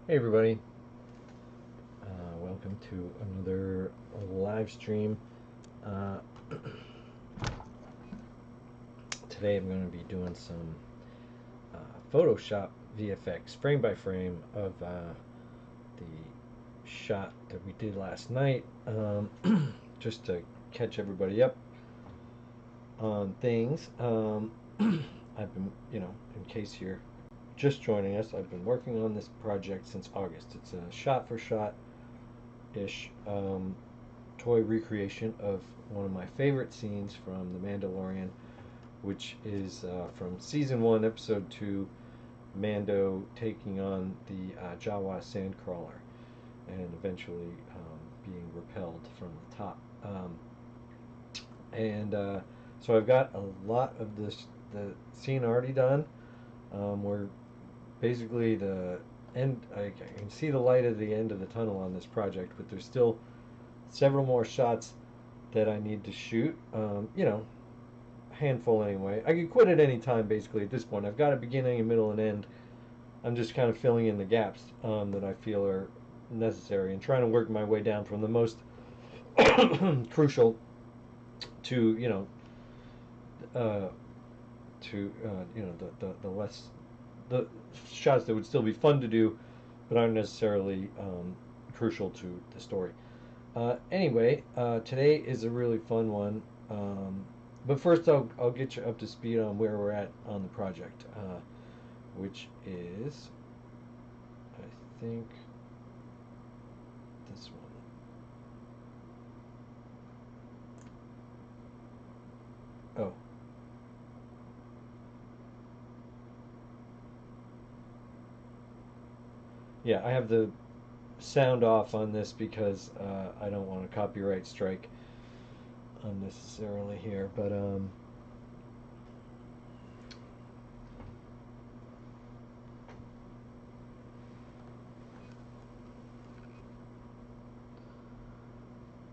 Hey everybody, welcome to another live stream. Uh, Today I'm going to be doing some Photoshop VFX frame by frame of the shot that we did last night, just to catch everybody up on things. I've been, in case you're just joining us, I've been working on this project since August. It's a shot-for-shot-ish toy recreation of one of my favorite scenes from The Mandalorian, which is from Season 1, Episode 2, Mando taking on the Jawa SandCrawler and eventually being repelled from the top. So I've got a lot of the scene already done. We're basically the end. I can see the light at the end of the tunnel on this project, but there's still several more shots that I need to shoot. Handful anyway. I could quit at any time basically at this point. I've got a beginning, a middle, and end. I'm just kind of filling in the gaps that I feel are necessary and trying to work my way down from the most crucial to the less the shots that would still be fun to do, but aren't necessarily crucial to the story. Anyway, today is a really fun one. But first, I'll get you up to speed on where we're at on the project, which is, I think, this one. Oh. Yeah, I have the sound off on this because I don't want a copyright strike unnecessarily here, but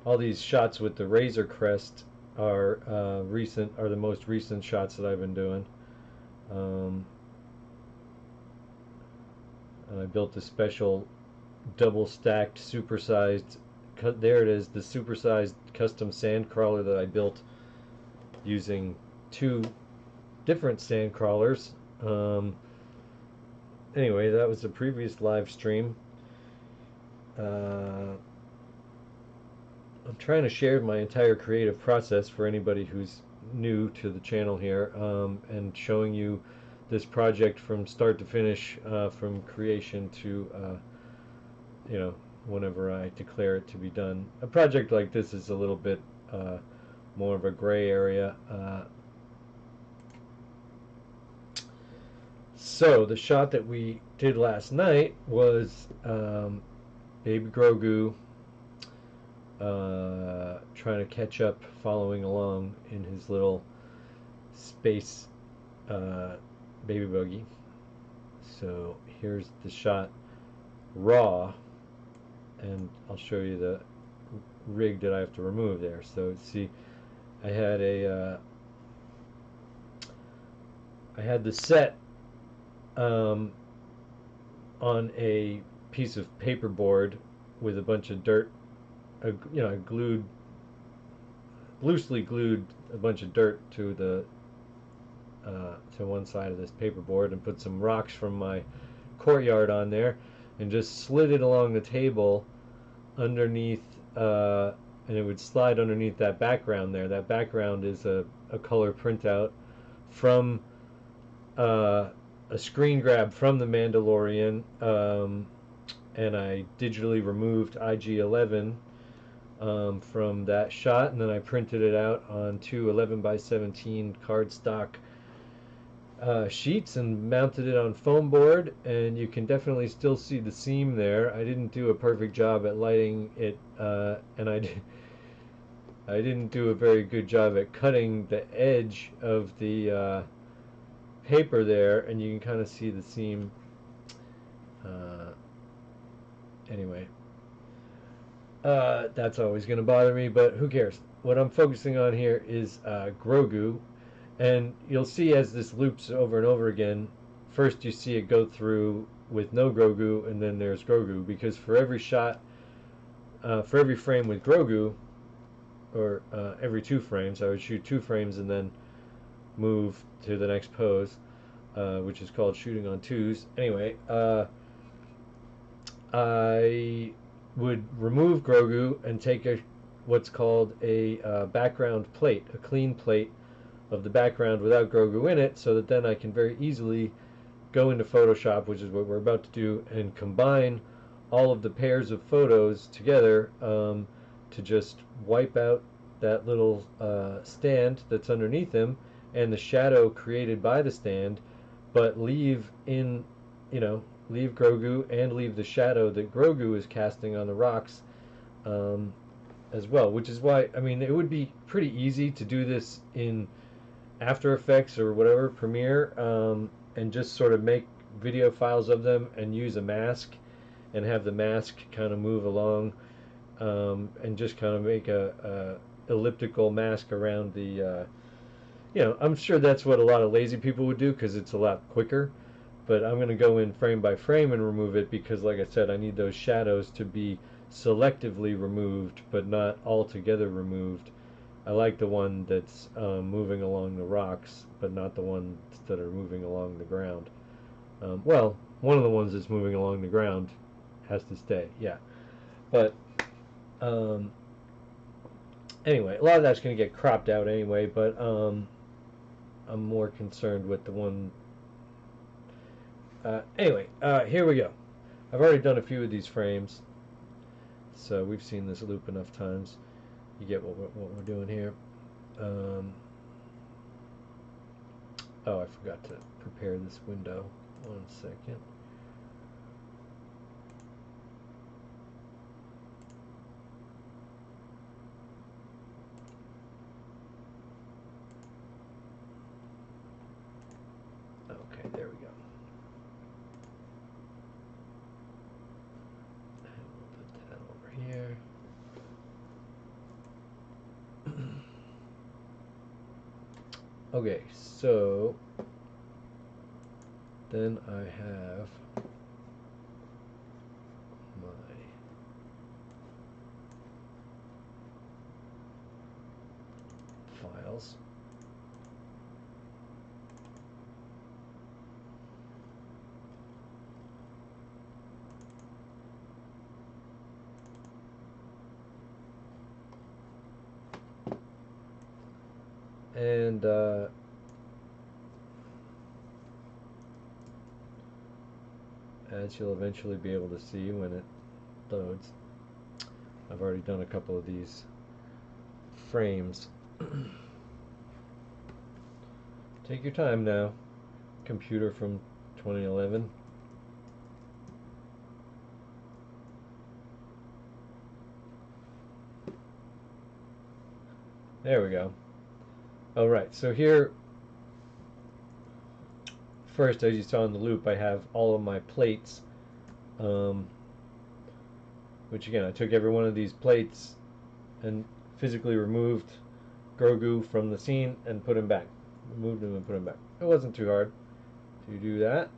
all these shots with the Razor Crest are the most recent shots that I've been doing. I built a special double stacked supersized, there it is, the supersized custom sand crawler that I built using two different sand crawlers. Anyway, that was the previous live stream. I'm trying to share my entire creative process for anybody who's new to the channel here, and showing you this project from start to finish, from creation to whenever I declare it to be done. A project like this is a little bit more of a gray area. So the shot that we did last night was Baby Grogu trying to catch up, following along in his little space baby buggy. So here's the shot raw, and I'll show you the rig that I have to remove there. So see, I had the set on a piece of paperboard with a bunch of dirt. I loosely glued a bunch of dirt to the to one side of this paperboard and put some rocks from my courtyard on there and just slid it along the table underneath, and it would slide underneath that background there. That background is a color printout from a screen grab from the Mandalorian, and I digitally removed IG-11 from that shot, and then I printed it out on two 11x17 cardstock sheets and mounted it on foam board, and you can definitely still see the seam there. I didn't do a perfect job at lighting it, and I didn't do a very good job at cutting the edge of the paper there, and you can kind of see the seam. Anyway, that's always going to bother me, but who cares? What I'm focusing on here is Grogu. And you'll see as this loops over and over again, first you see it go through with no Grogu, and then there's Grogu, because for every shot, for every frame with Grogu, or every 2 frames, I would shoot 2 frames and then move to the next pose, which is called shooting on twos. Anyway, I would remove Grogu and take what's called a background plate, a clean plate of the background without Grogu in it, so that then I can very easily go into Photoshop, which is what we're about to do, and combine all of the pairs of photos together to just wipe out that little stand that's underneath him and the shadow created by the stand, but leave in, leave Grogu and leave the shadow that Grogu is casting on the rocks as well, which is why, I mean, it would be pretty easy to do this in After Effects or whatever, Premiere, and just sort of make video files of them and use a mask and have the mask kind of move along, and just kind of make a elliptical mask around the I'm sure that's what a lot of lazy people would do because it's a lot quicker, but I'm going to go in frame by frame and remove it because, like I said, I need those shadows to be selectively removed but not altogether removed. I like the one that's moving along the rocks, but not the ones that are moving along the ground. Well, one of the ones that's moving along the ground has to stay, yeah. But anyway, a lot of that's going to get cropped out anyway, but I'm more concerned with the one. Anyway, here we go. I've already done a few of these frames, so we've seen this loop enough times. You get what we're doing here. Oh, I forgot to prepare this window. 1 second. Okay, there we go. And we'll put that over here. Okay, so then I have my files. And as you'll eventually be able to see when it loads, I've already done a couple of these frames. Take your time now, computer from 2011. There we go. Alright, so here, first, as you saw in the loop, I have all of my plates, which again, I took every one of these plates and physically removed Grogu from the scene and put him back. Removed him and put him back. It wasn't too hard to do that.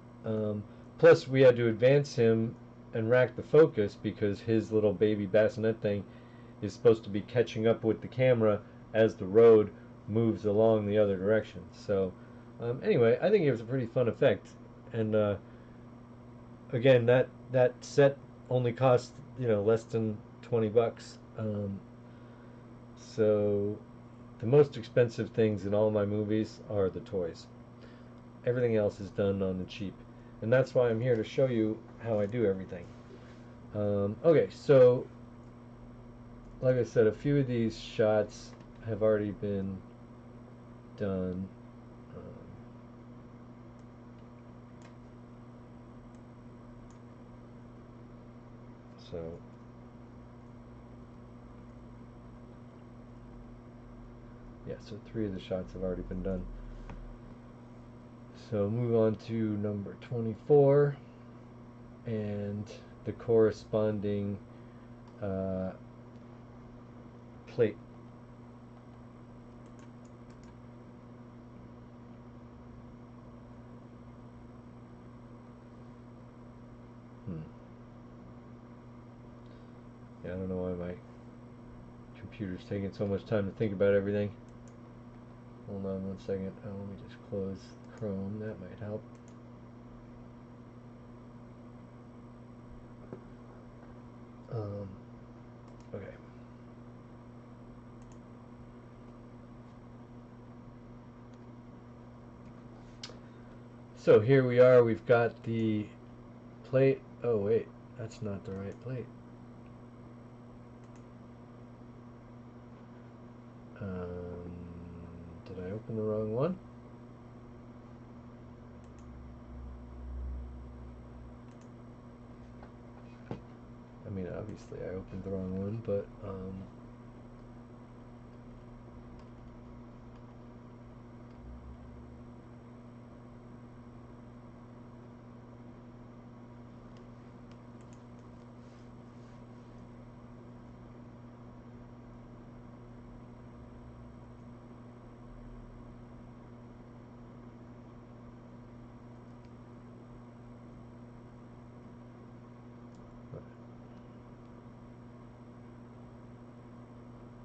Plus, we had to advance him and rack the focus because his little baby bassinet thing is supposed to be catching up with the camera as the road moves along the other direction. So anyway, I think it was a pretty fun effect, and again, that set only cost less than $20. So the most expensive things in all my movies are the toys. Everything else is done on the cheap, and that's why I'm here to show you how I do everything. Okay, so like I said, a few of these shots have already been done. So yeah, so 3 of the shots have already been done. So move on to number 24 and the corresponding plate. don't know why my computer's taking so much time to think about everything. Hold on one second. Let me just close Chrome. That might help. Okay. So here we are. We've got the plate. Oh wait, that's not the right plate. Did I open the wrong one? I mean, obviously I opened the wrong one, but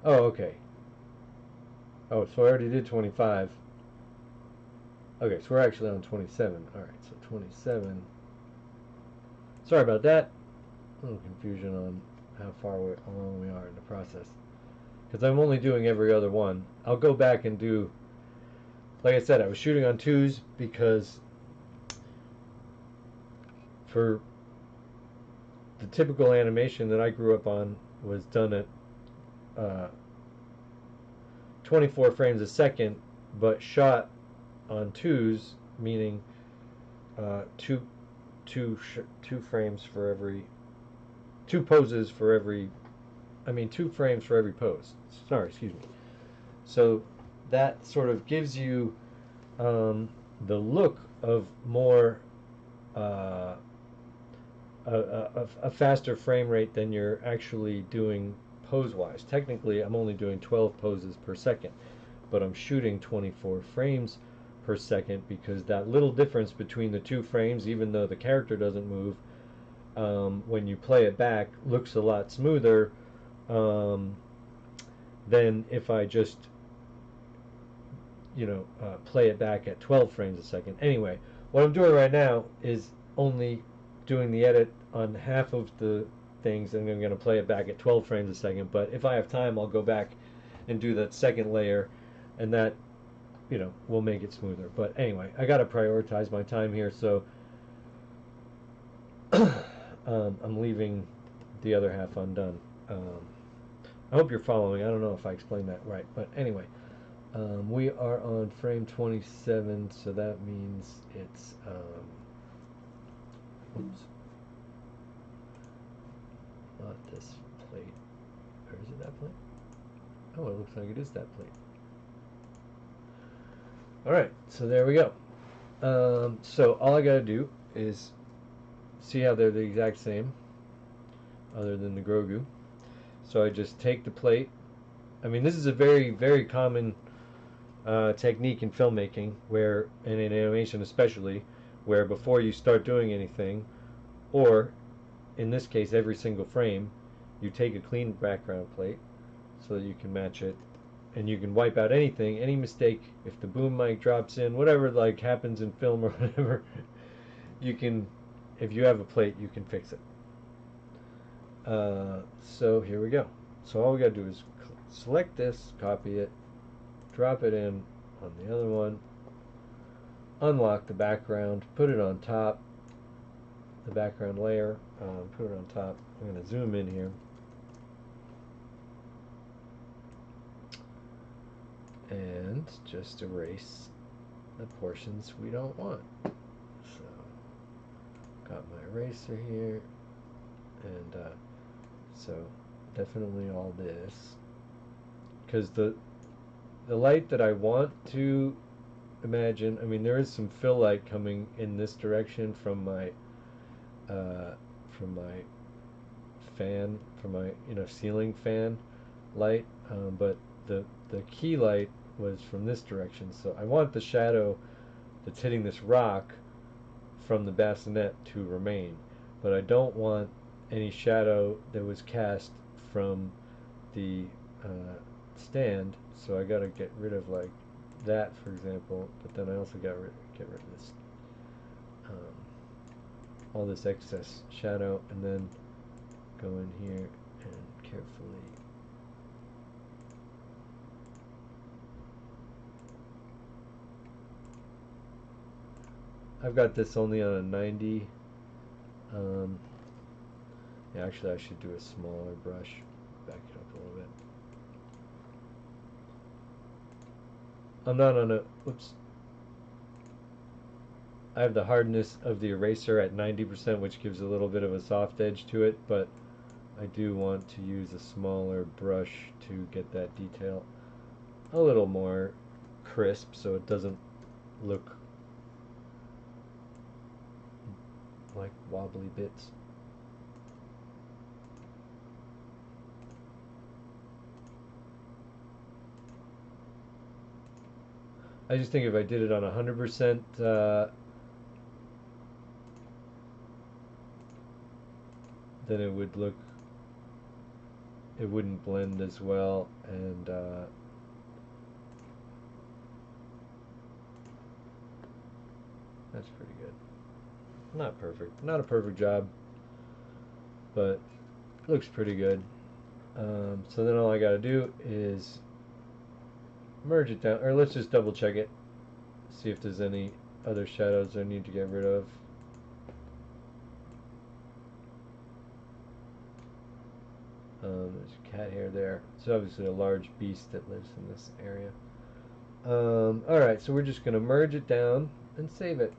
oh, okay. Oh, so I already did 25. Okay, so we're actually on 27. Alright, so 27. Sorry about that. A little confusion on how far along we are in the process. Because I'm only doing every other one. I'll go back and do, like I said, I was shooting on 2s because for the typical animation that I grew up on was done at 24 frames a second, but shot on 2s, meaning two frames for every 2 poses for every. I mean 2 frames for every pose. Sorry, excuse me. So that sort of gives you the look of more a faster frame rate than you're actually doing pose-wise. Technically, I'm only doing 12 poses per second, but I'm shooting 24 frames per second because that little difference between the 2 frames, even though the character doesn't move, when you play it back, looks a lot smoother than if I just, play it back at 12 frames a second. Anyway, what I'm doing right now is only doing the edit on half of the things, and I'm going to play it back at 12 frames a second. But if I have time, I'll go back and do that second layer, and that, will make it smoother. But anyway, I got to prioritize my time here, so I'm leaving the other half undone. I hope you're following. I don't know if I explained that right, but anyway, we are on frame 27, so that means it's oops, not this plate, or is it that plate? Oh, it looks like it is that plate. Alright, so there we go. So all I gotta do is see how they're the exact same, other than the Grogu. So I just take the plate. I mean, this is a very, very common technique in filmmaking, where, and in animation especially, where before you start doing anything, or in this case every single frame, you take a clean background plate so that you can match it, and you can wipe out anything, any mistake. If the boom mic drops in, whatever like happens in film or whatever, you can, if you have a plate, you can fix it. So here we go. So all we gotta do is select this, copy it, drop it in on the other one, unlock the background, put it on top, the background layer, put it on top. I'm going to zoom in here. And just erase the portions we don't want. So, got my eraser here, and so definitely all this, because the light that I want to imagine, I mean, there is some fill light coming in this direction from my fan, from my ceiling fan light, but the key light was from this direction. So I want the shadow that's hitting this rock from the bassinet to remain, but I don't want any shadow that was cast from the stand, so I gotta get rid of like that, for example. But then I also get rid of this all this excess shadow, and then go in here and carefully I've got this only on a 90. Yeah, actually I should do a smaller brush. Back it up a little bit. I'm not on a, oops. I have the hardness of the eraser at 90%, which gives a little bit of a soft edge to it, but I do want to use a smaller brush to get that detail a little more crisp so it doesn't look like wobbly bits. I just think if I did it on 100%, then it would look, it wouldn't blend as well, and that's pretty good. Not perfect, not a perfect job, but looks pretty good. So then all I gotta do is merge it down, or let's just double check it, see if there's any other shadows I need to get rid of. There's a cat hair there. It's obviously a large beast that lives in this area. Alright, so we're just going to merge it down and save it.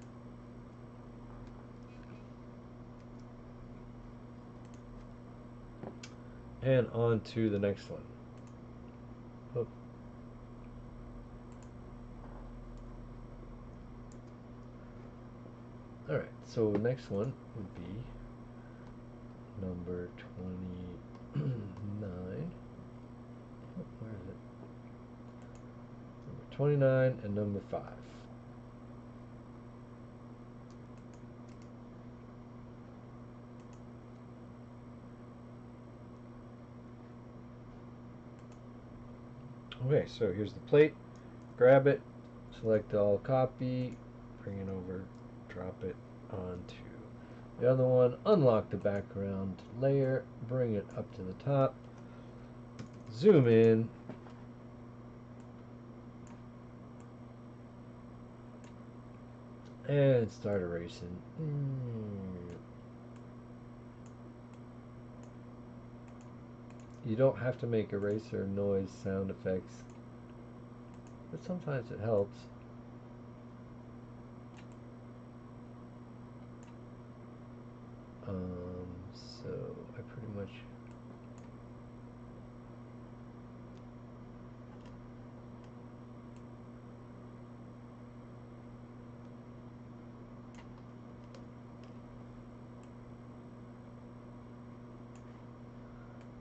And on to the next one. Oh. Alright, so next one would be number 29. Oh, where is it? Number 29 and number 5. Okay, so here's the plate. Grab it, select all copy, bring it over, drop it onto the other one, unlock the background layer, bring it up to the top, zoom in, and start erasing. You don't have to make eraser noise sound effects, but sometimes it helps. So I pretty much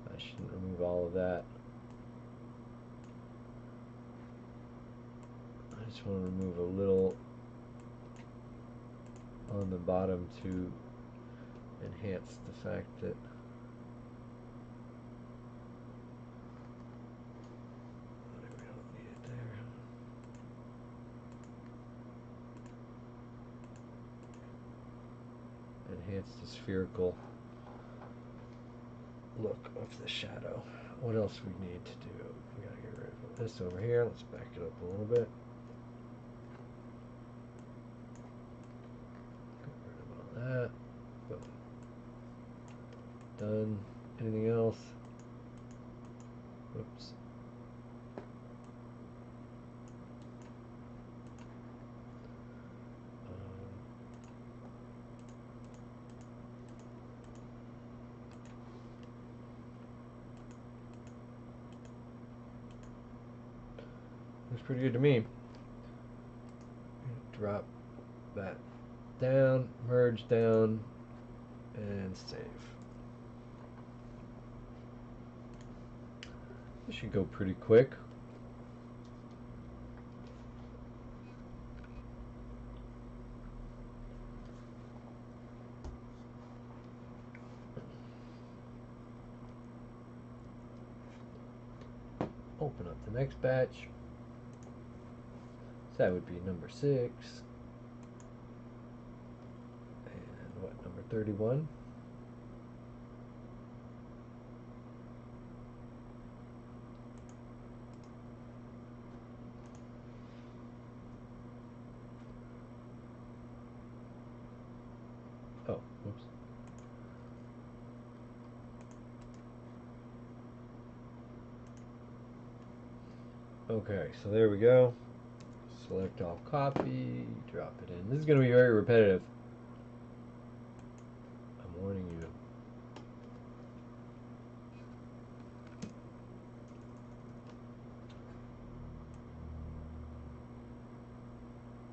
I shouldn't remove all of that. I just want to remove a little on the bottom to enhance the fact that we don't need it there. Enhance the spherical look of the shadow. What else we need to do? We gotta get rid of this over here. Let's back it up a little bit. Get rid of all that. Boom. Done. Anything else? Whoops. Looks pretty good to me. Drop that down, merge down, and save. This should go pretty quick. Open up the next batch. So that would be number 6. And what, number 31? Oh, whoops. Okay, so there we go. Select all copy, drop it in. This is going to be very repetitive. I'm warning you.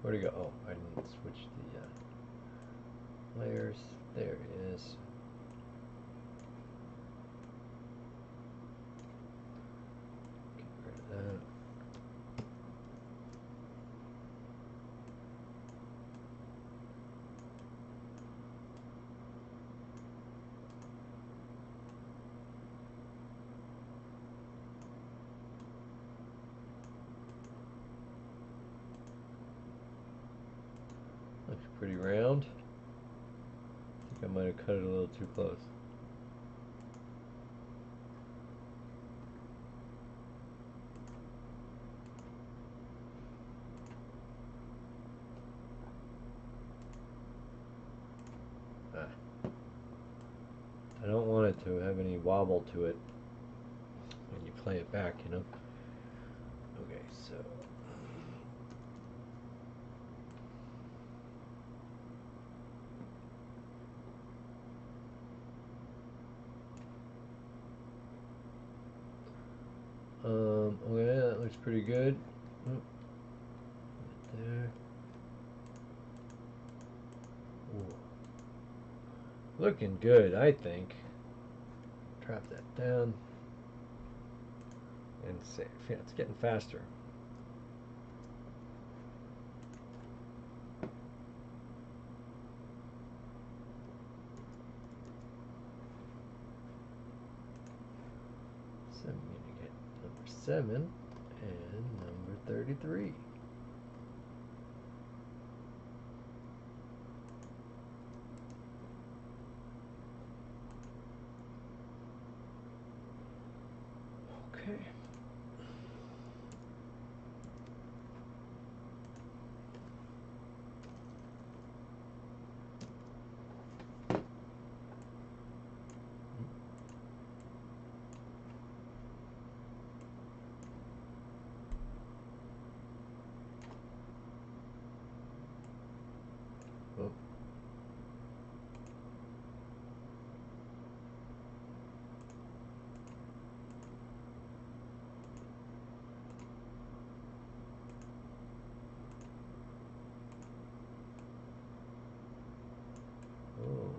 Where'd it go? Oh, I didn't switch the layers. There it is. Get rid of that. Looks pretty round. I think I might have cut it a little too close. I don't want it to have any wobble to it when you play it back, you know? Okay, so... okay, that looks pretty good. Right there. Ooh. Looking good, I think. Drop that down. And save. Yeah, it's getting faster. So I'm going to get number 7 and number 33. Okay. Oh. Oh.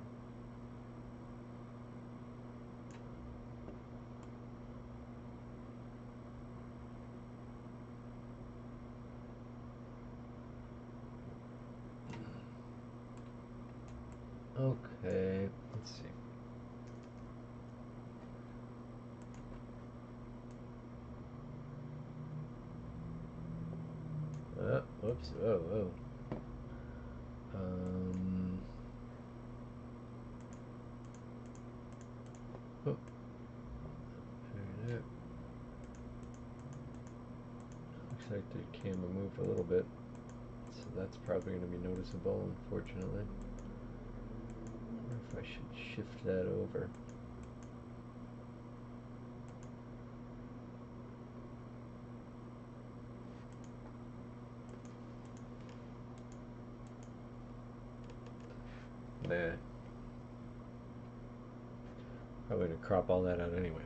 Okay, let's see. Whoops. Oh, oh. Oh. There. Looks like the camera moved a little bit, so that's probably going to be noticeable, unfortunately. I wonder if I should shift that over. Nah. Probably going to crop all that out anyway.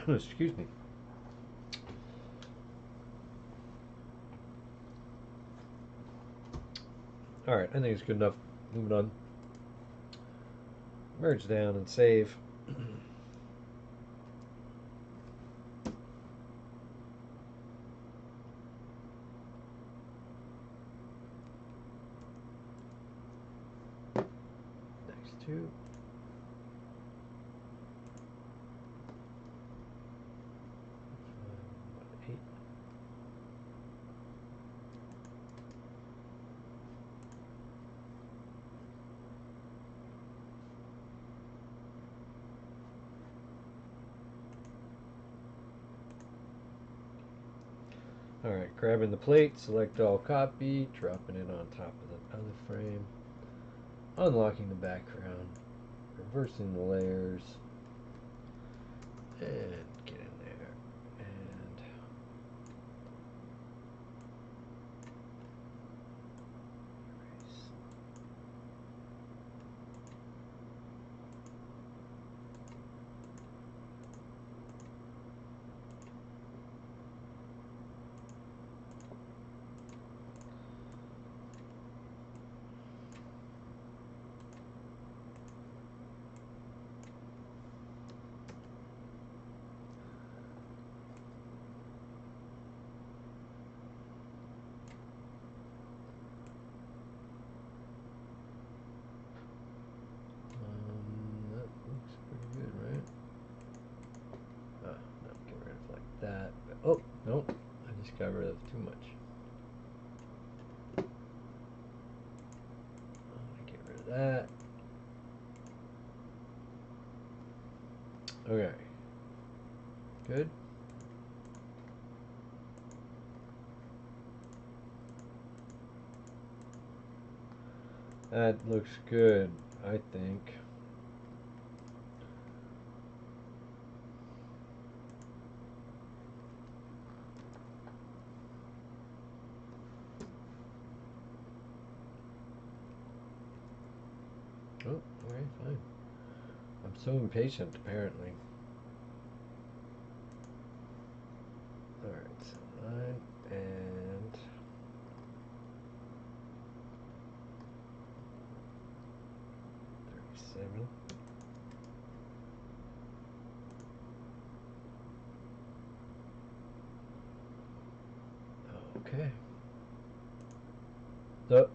Excuse me. Alright, I think it's good enough. Moving on. Merge down and save. Next two. Alright, grabbing the plate, select all copy, dropping it on top of the other frame, unlocking the background, reversing the layers, and get in there, and erase. That looks pretty good, right? No, get rid of like that. But, oh, no, I just got rid of too much. Get rid of that. Okay. Good. That looks good, I think. Oh, okay, fine. I'm so impatient, apparently. Alright, so 9 and 37. Okay. So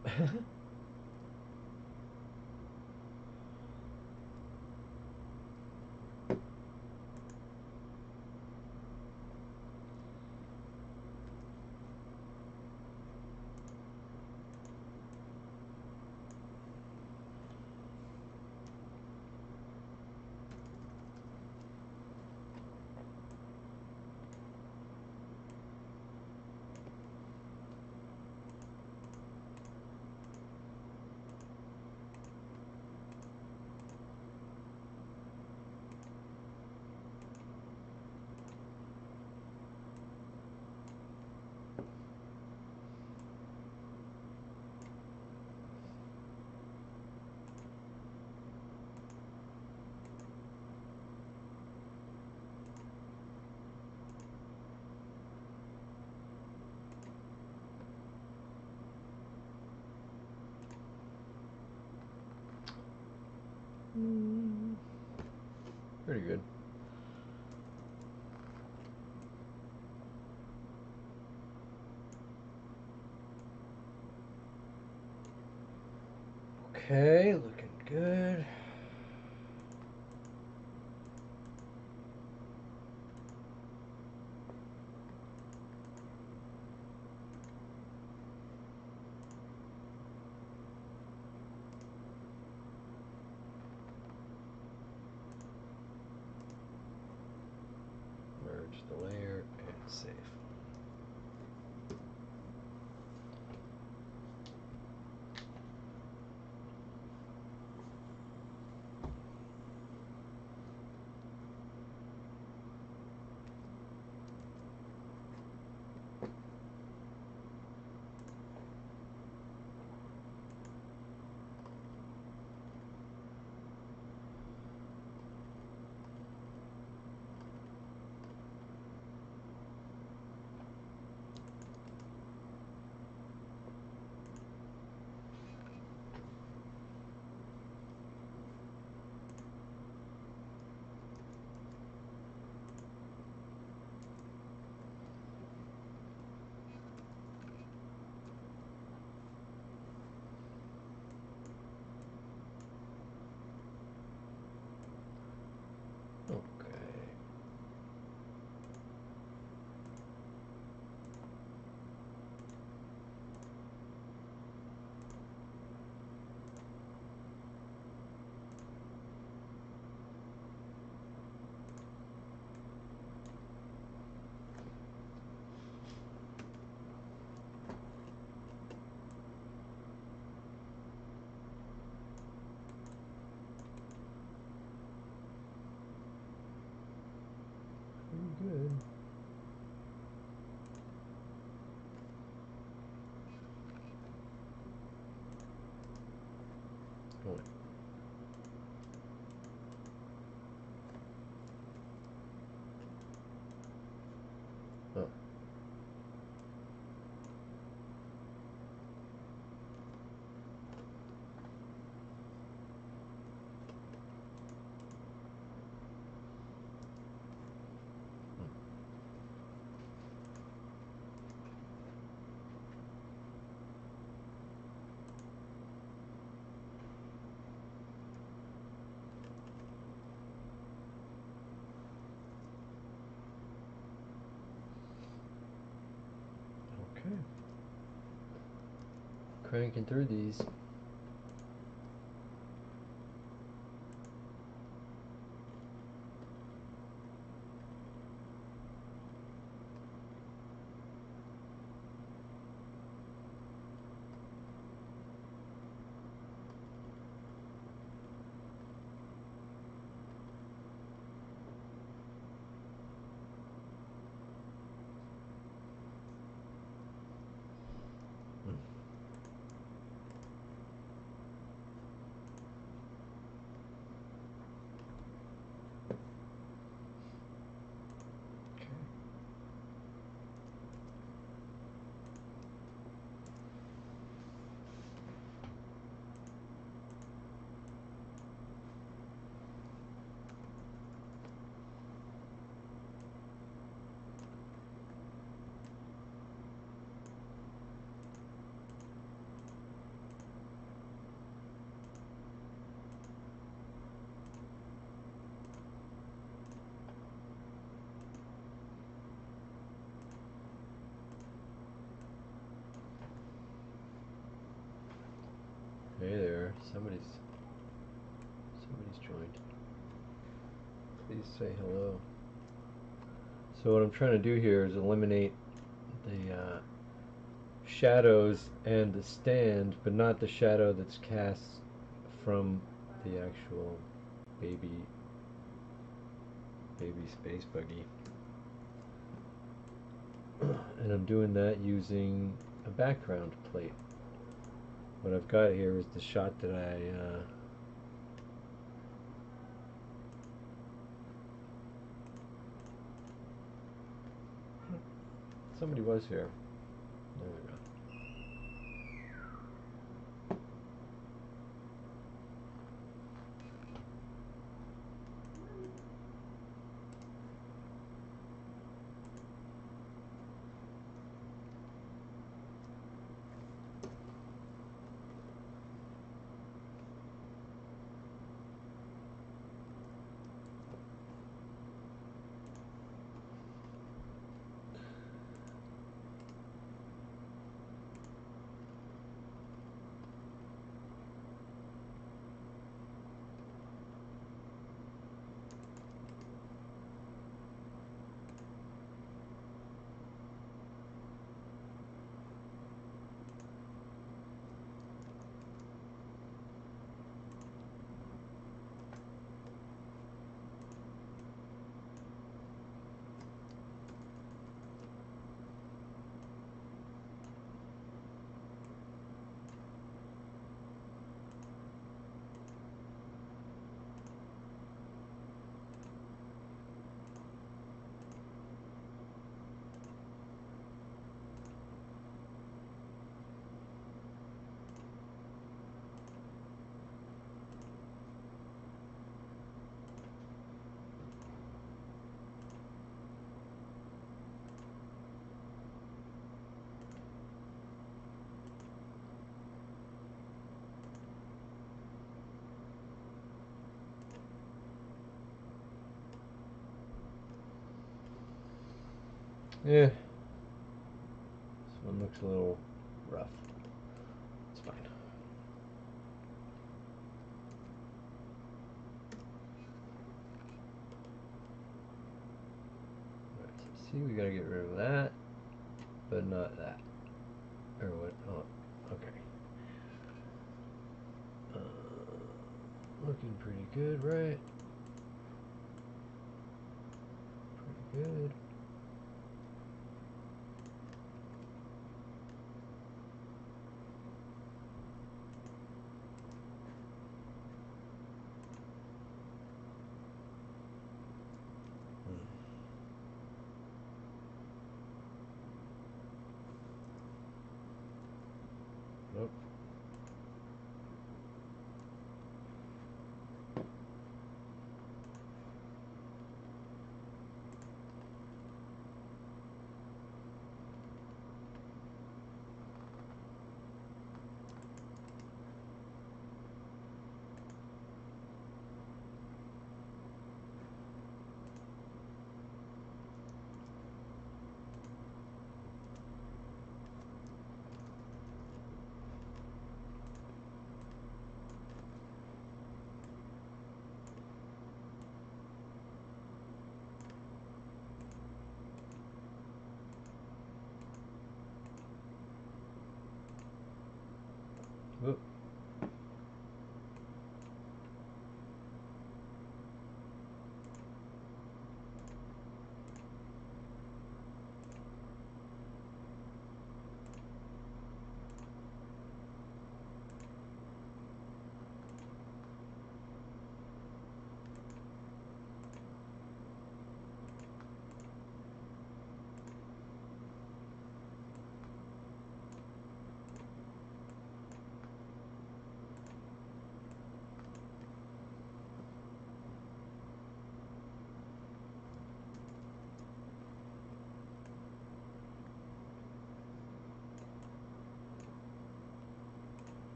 pretty good. Okay, looking good. Merge the layer and save. cranking through these. Hey there, somebody's joined. Please say hello. So what I'm trying to do here is eliminate the shadows and the stand, but not the shadow that's cast from the actual baby space buggy. And I'm doing that using a background plate. What I've got here is the shot that somebody was here. There we go. Yeah, this one looks a little rough. It's fine. Alright, so see, we gotta get rid of that, but not that. Or what? Oh, okay. Looking pretty good, right? Pretty good. Nope.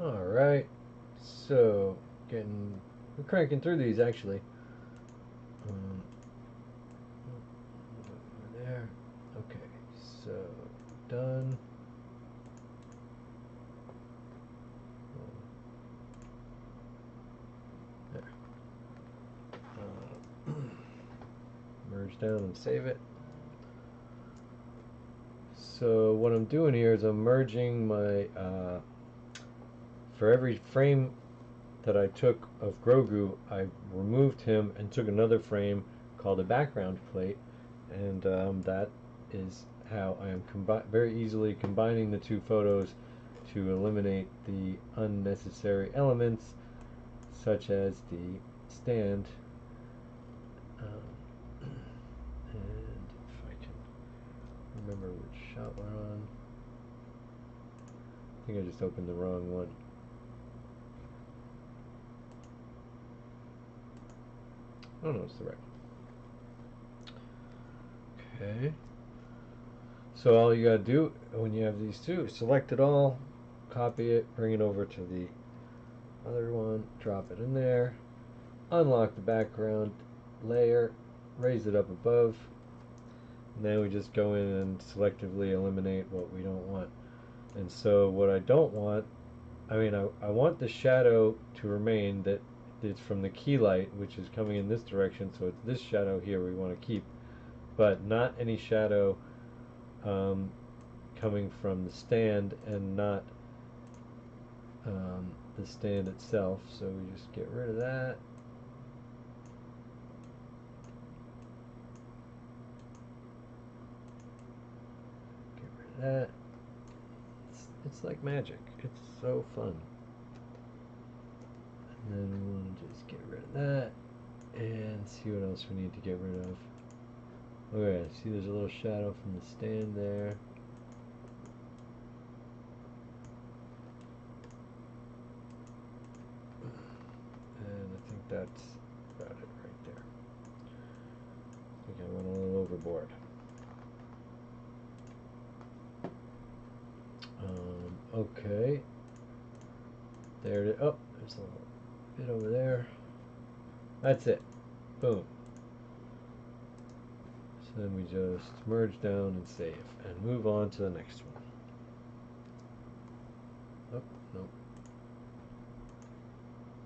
Alright, so we're cranking through these actually. Over there. Okay, so done. There. Merge down and save it. So what I'm doing here is I'm merging my, for every frame that I took of Grogu, I removed him and took another frame called a background plate, and that is how I am very easily combining the two photos to eliminate the unnecessary elements, such as the stand. And if I can remember which shot we're on. I think I just opened the wrong one. Oh no, it's the right one. Okay. So all you gotta do when you have these two, select it all, copy it, bring it over to the other one, drop it in there, unlock the background layer, raise it up above, and then we just go in and selectively eliminate what we don't want. And so what I don't want, I want the shadow to remain that it's from the key light, which is coming in this direction, so it's this shadow here we want to keep, but not any shadow coming from the stand, and not the stand itself. So we just get rid of that. Get rid of that. It's like magic. It's so fun. And then we'll just get rid of that and see what else we need to get rid of. Okay, see there's a little shadow from the stand there. And I think that's about it right there. I think I went a little overboard. Okay. There it is. Oh, there's a little bit over there. That's it. Boom. So then we just merge down and save and move on to the next one. Oh, no.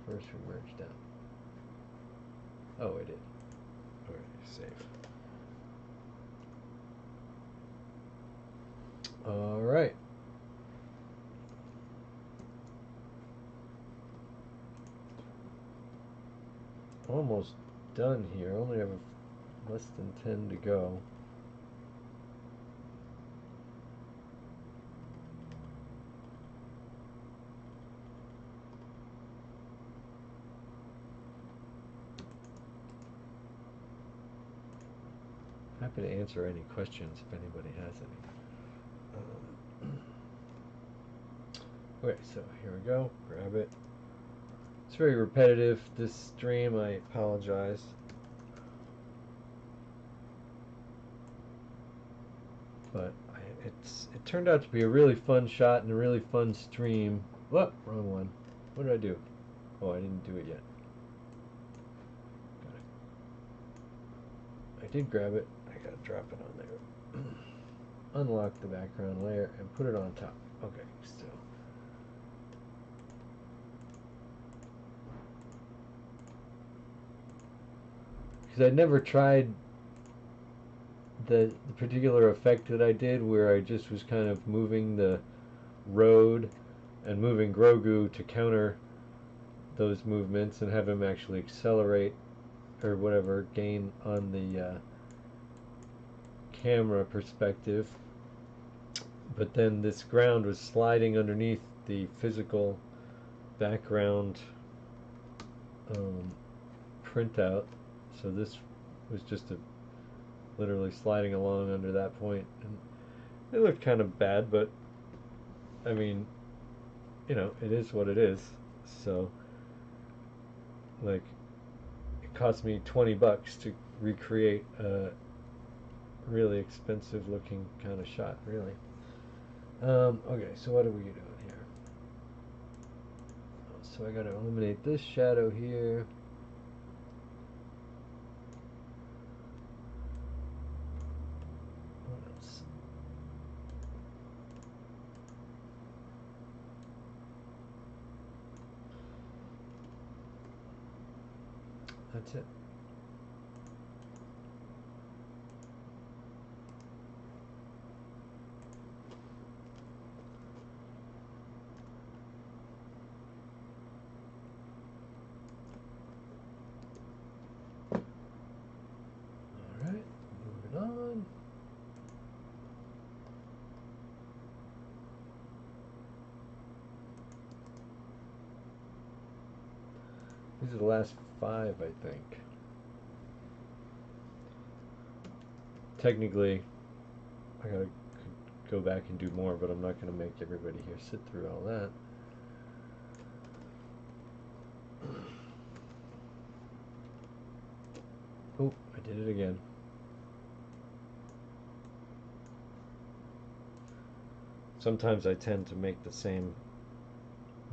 First we merge down. Oh, I did. Okay, save. Alright. Almost done here. Only have less than 10 to go. Happy to answer any questions if anybody has any. Okay, so here we go. Grab it. It's very repetitive, this stream. I apologize. But it turned out to be a really fun shot and a really fun stream. Whoop, wrong one. What did I do? Oh, I didn't do it yet. Got it. I did grab it. I gotta drop it on there. Unlock the background layer and put it on top. Okay, so because I'd never tried the particular effect that I did, where I just was kind of moving the road and moving Grogu to counter those movements and have him actually accelerate or whatever, gain on the camera perspective. But then this ground was sliding underneath the physical background printout, so this was just literally sliding along under that point, and it looked kind of bad, but I mean, you know, it is what it is. So like, it cost me $20 to recreate a really expensive looking kind of shot, really. Okay, so what are we doing here? So I gotta eliminate this shadow here. What else? That's it. Alright, moving on. These are the last 5, I think. Technically, I gotta go back and do more, but I'm not gonna make everybody here sit through all that. Oh, I did it again. Sometimes I tend to make the same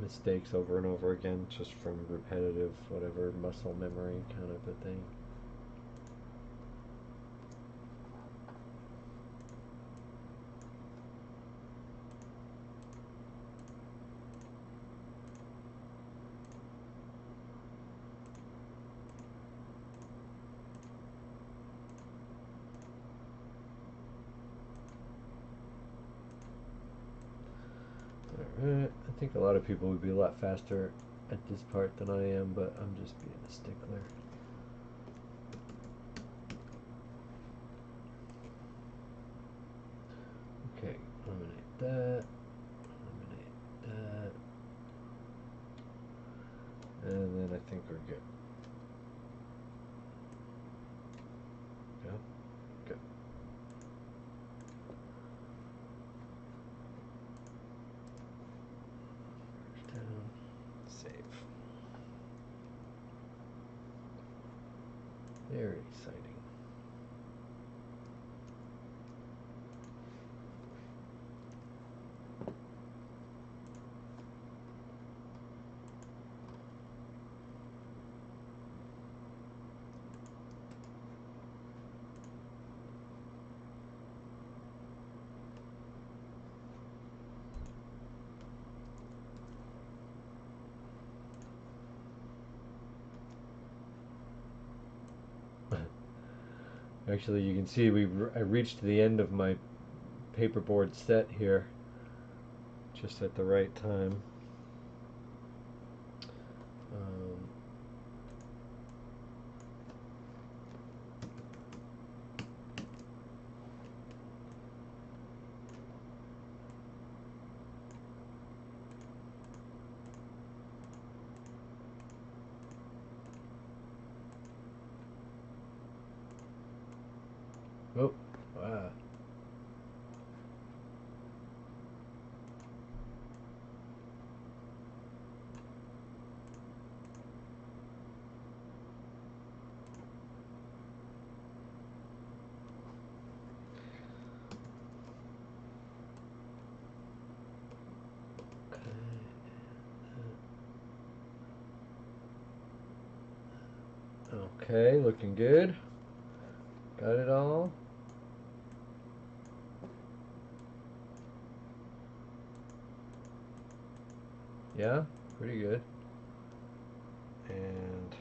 mistakes over and over again, just from repetitive, whatever, muscle memory kind of a thing. Alright, I think a lot of people would be a lot faster at this part than I am, but I'm just being a stickler. Okay, eliminate that, eliminate that, and then I think we're good. Yeah, good. Down, save. Very exciting. Actually, you can see I reached the end of my paperboard set here just at the right time. Oh, wow. Okay, looking good. Got it all. Yeah, pretty good. And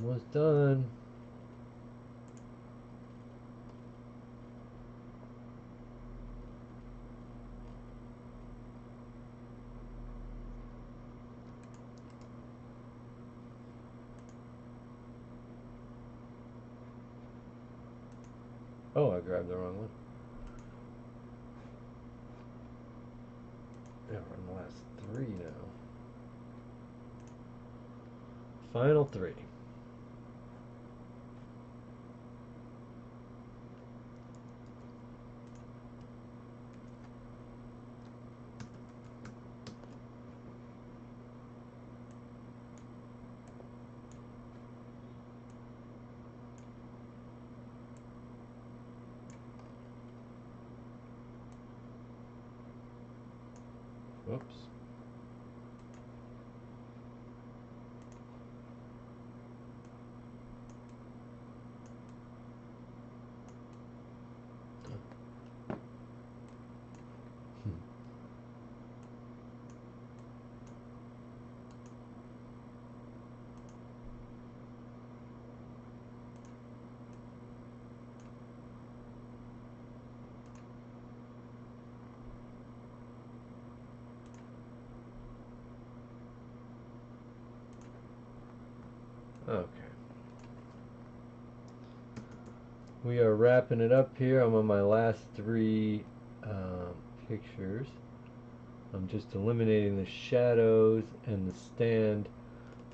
almost done. Oh, I grabbed the wrong one. Yeah, we're on the last 3 now. Final 3. Whoops. Okay. We are wrapping it up here. I'm on my last three pictures. I'm just eliminating the shadows and the stand,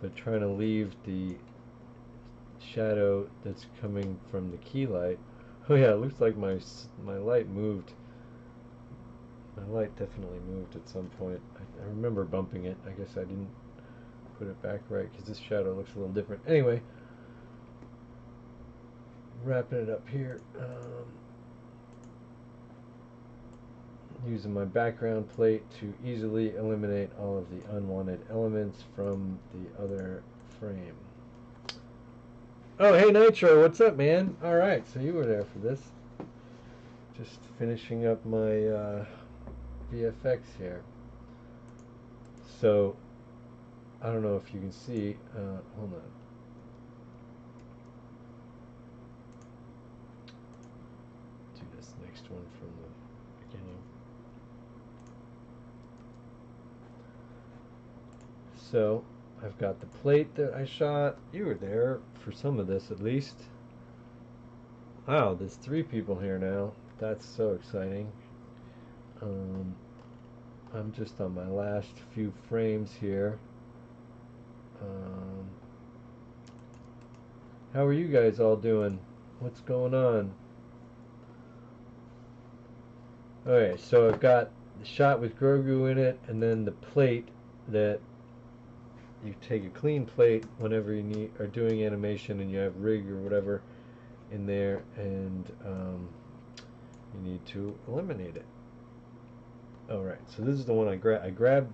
but trying to leave the shadow that's coming from the key light. Oh yeah, it looks like my light moved. My light definitely moved at some point. I remember bumping it. I guess I didn't put it back right because this shadow looks a little different. Anyway, wrapping it up here. Using my background plate to easily eliminate all of the unwanted elements from the other frame. Oh, hey Nitro, what's up, man? Alright, so you were there for this. Just finishing up my VFX here. So, I don't know if you can see, hold on. Do this next one from the beginning. So, I've got the plate that I shot. You were there for some of this at least. Wow, there's 3 people here now. That's so exciting. I'm just on my last few frames here. How are you guys all doing? What's going on? Okay, so I've got the shot with Grogu in it, and then the plate that you take a clean plate whenever you are doing animation and you have rig or whatever in there, and you need to eliminate it. Alright, so this is the one I grabbed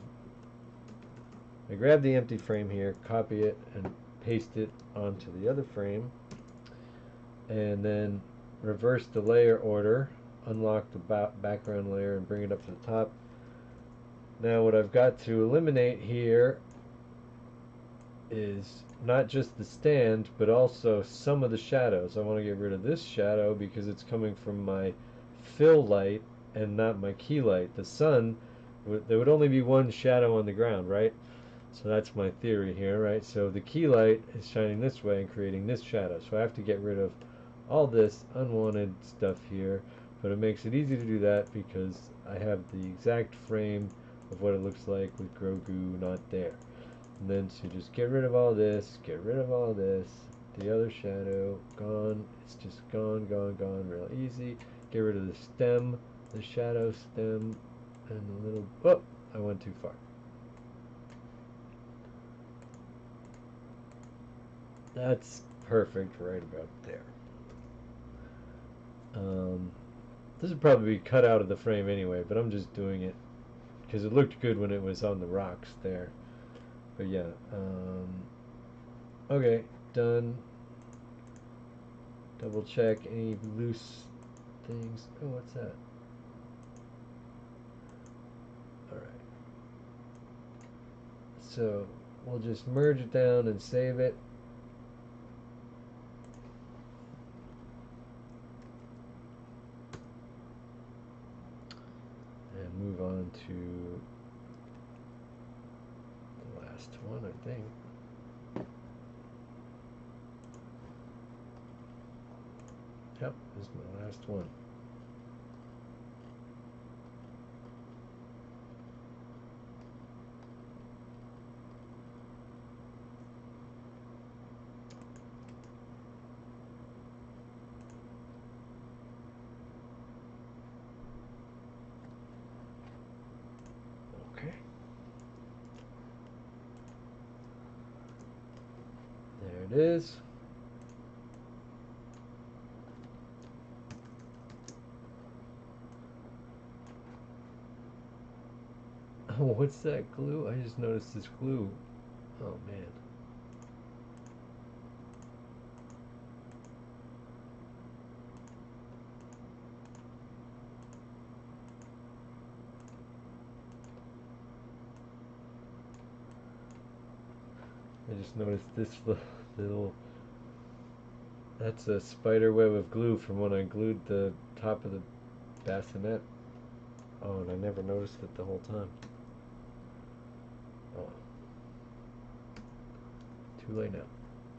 the empty frame here, copy it, and paste it onto the other frame, and then reverse the layer order, unlock the background layer and bring it up to the top. Now what I've got to eliminate here is not just the stand, but also some of the shadows. I want to get rid of this shadow because it's coming from my fill light and not my key light. The sun, there would only be one shadow on the ground, right? So that's my theory here, right? So the key light is shining this way and creating this shadow. So I have to get rid of all this unwanted stuff here, but it makes it easy to do that because I have the exact frame of what it looks like with Grogu not there. And then so just get rid of all this, get rid of all this, the other shadow, gone, it's just gone, real easy. Get rid of the stem, the shadow stem, and the little, oh, I went too far. That's perfect right about there. This would probably be cut out of the frame anyway, but I'm just doing it because it looked good when it was on the rocks there. But yeah, okay, done. Double check any loose things. Oh, what's that? Alright. So we'll just merge it down and save it. And move on to the last one, I think. Yep, this is my last one. Okay. There it is. What's that glue? I just noticed this glue. Oh man. I just noticed this little, that's a spider web of glue from when I glued the top of the bassinet. Oh, and I never noticed it the whole time. Oh, too late now.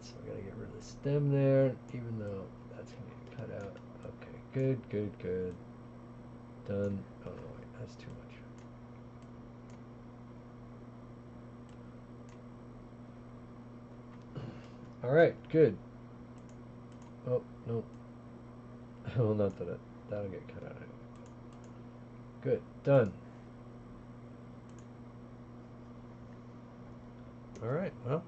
So I gotta get rid of the stem there, even though that's gonna get cut out. Okay, good, good, good. Done. Oh no, wait, that's too much. All right, good. Oh no. Well, not that that'll get cut out. Good, done. All right, well,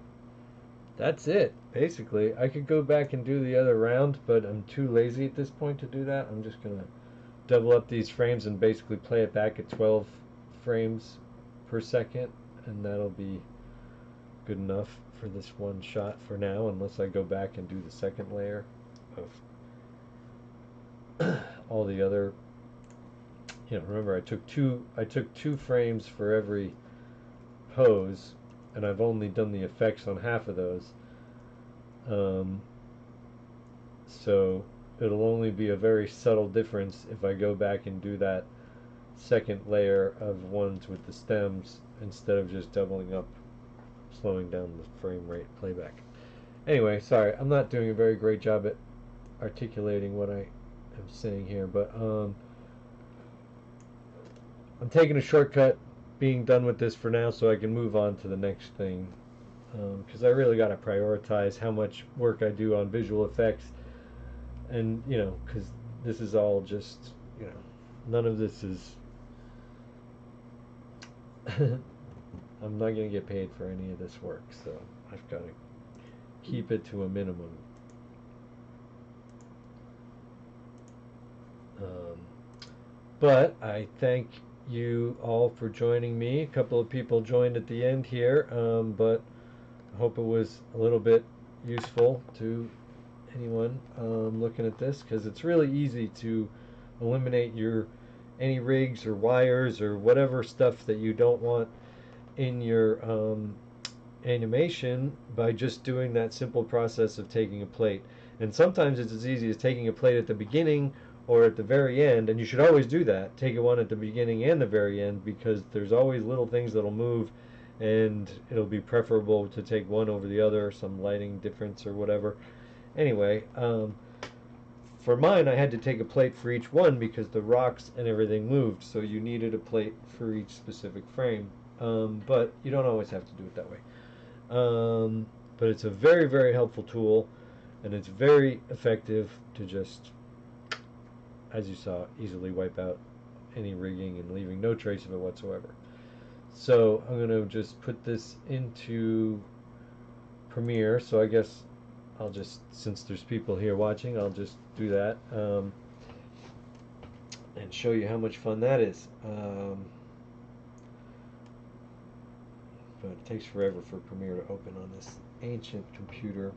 that's it. Basically, I could go back and do the other round, but I'm too lazy at this point to do that. I'm just gonna double up these frames and basically play it back at 12 frames per second, and that'll be good enough for this one shot for now, unless I go back and do the second layer of all the other. Remember, I took two frames for every pose, and I've only done the effects on half of those. So it'll only be a very subtle difference if I go back and do that second layer of ones with the stems instead of just doubling up, slowing down the frame rate playback. Anyway, sorry, I'm not doing a very great job at articulating what I am saying here, but I'm taking a shortcut being done with this for now so I can move on to the next thing, because I really got to prioritize how much work I do on visual effects, and because this is all just, none of this is I'm not going to get paid for any of this work, so I've got to keep it to a minimum. But I thank you all for joining me. A couple of people joined at the end here, but I hope it was a little bit useful to anyone looking at this, because it's really easy to eliminate any rigs or wires or whatever stuff that you don't want in your animation by just doing that simple process of taking a plate. And sometimes it's as easy as taking a plate at the beginning or at the very end, and you should always do that. Take one at the beginning and the very end, because there's always little things that'll move, and it'll be preferable to take one over the other, some lighting difference or whatever. Anyway, for mine, I had to take a plate for each one because the rocks and everything moved, so you needed a plate for each specific frame. But you don't always have to do it that way. But it's a very, very helpful tool, and it's very effective to just, as you saw, easily wipe out any rigging and leaving no trace of it whatsoever. So I'm going to just put this into Premiere. So I guess I'll just, since there's people here watching, I'll just do that and show you how much fun that is. But it takes forever for Premiere to open on this ancient computer.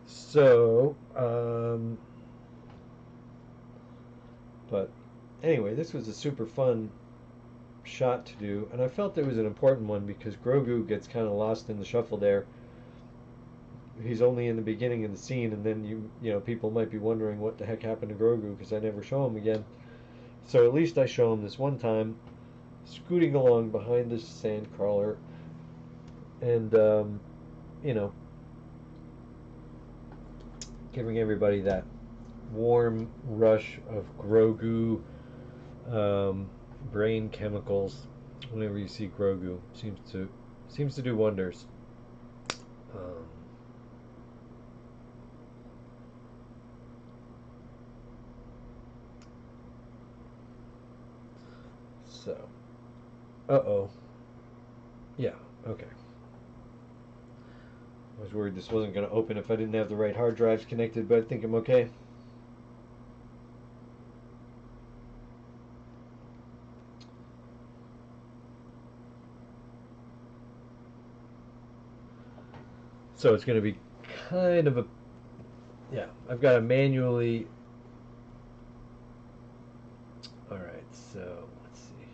So, but anyway, this was a super fun shot to do, and I felt it was an important one because Grogu gets kind of lost in the shuffle there. He's only in the beginning of the scene, and then you know people might be wondering what the heck happened to Grogu because I never show him again. So at least I show him this one time, scooting along behind this SandCrawler, and you know, giving everybody that warm rush of Grogu brain chemicals whenever you see Grogu. Seems to do wonders. So, uh-oh. Yeah, okay. I was worried this wasn't going to open if I didn't have the right hard drives connected, but I think I'm okay. So it's going to be kind of a, yeah, I've got to manually, all right, so let's see.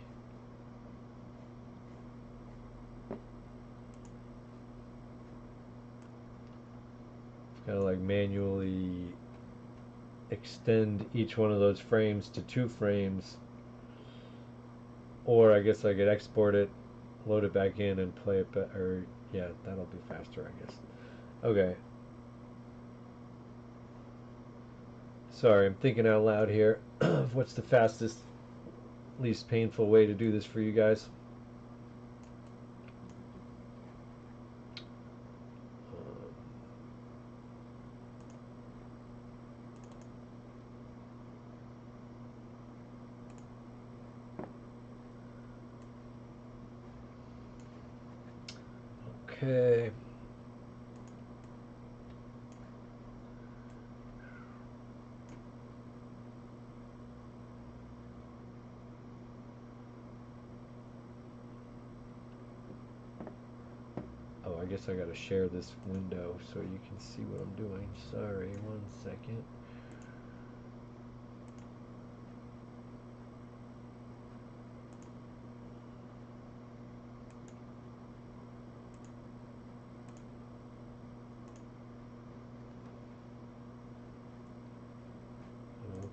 I've got to like manually extend each one of those frames to 2 frames, or I guess I could export it, load it back in, and play it back, or yeah, that'll be faster, I guess. Okay. Sorry, I'm thinking out loud here. What's the fastest, least painful way to do this for you guys? Okay. Oh, I guess I gotta share this window so you can see what I'm doing. Sorry, 1 second.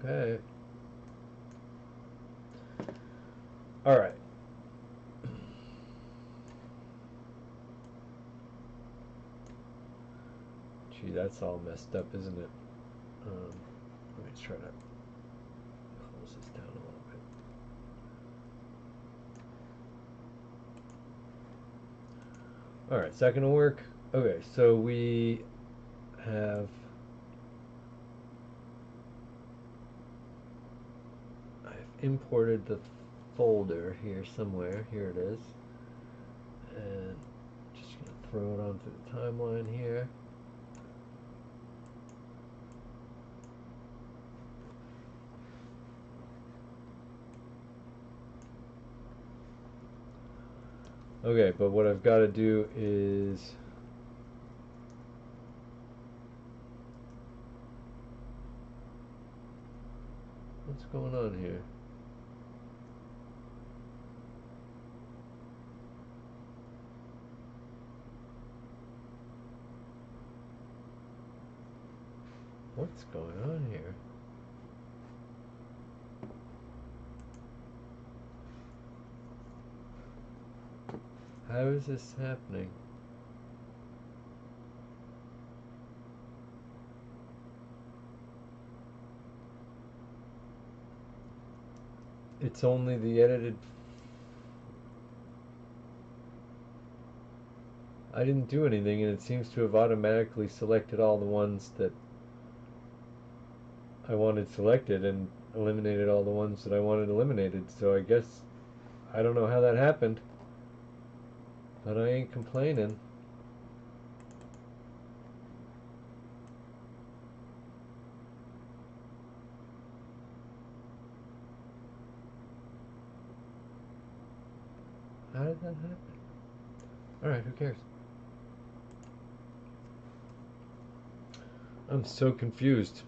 Okay. All right. Gee, that's all messed up, isn't it? Let me try to close this down a little bit. All right, is that gonna work? Okay, so we have, I've imported the folder here somewhere. Here it is. And just gonna throw it onto the timeline here. Okay, but what I've got to do is what's going on here? What's going on here? How is this happening? It's only the edited. I didn't do anything, and it seems to have automatically selected all the ones that I wanted selected and eliminated all the ones that I wanted eliminated. So I guess I don't know how that happened, but I ain't complaining. How did that happen? Alright, who cares? I'm so confused.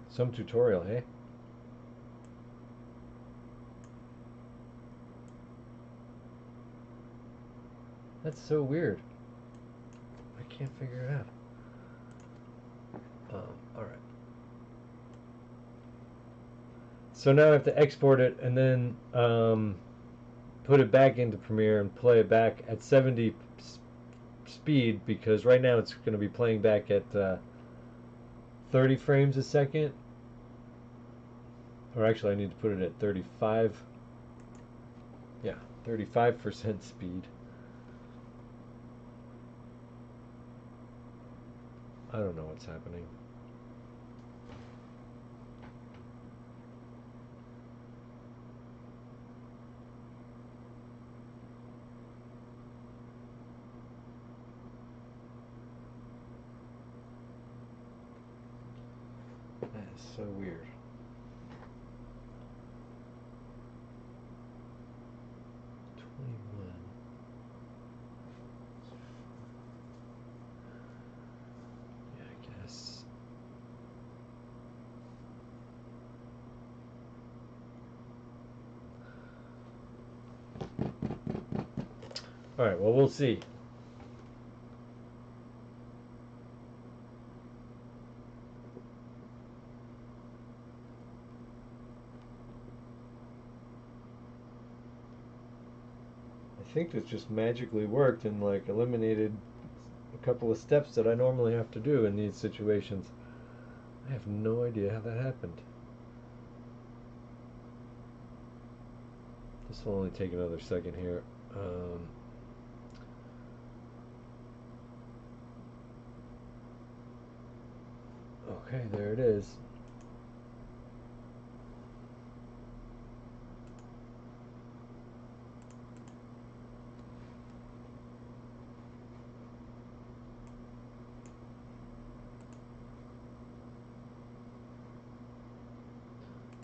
Some tutorial, hey? That's so weird. I can't figure it out. Alright. So now I have to export it and then put it back into Premiere and play it back at 70 speed, because right now it's going to be playing back at 30 frames a second. Or actually I need to put it at 35. Yeah, 35% speed. I don't know what's happening. That is so weird. Alright, well, we'll see. I think this just magically worked and like eliminated a couple of steps that I normally have to do in these situations. I have no idea how that happened. This will only take another second here. Okay, there it is.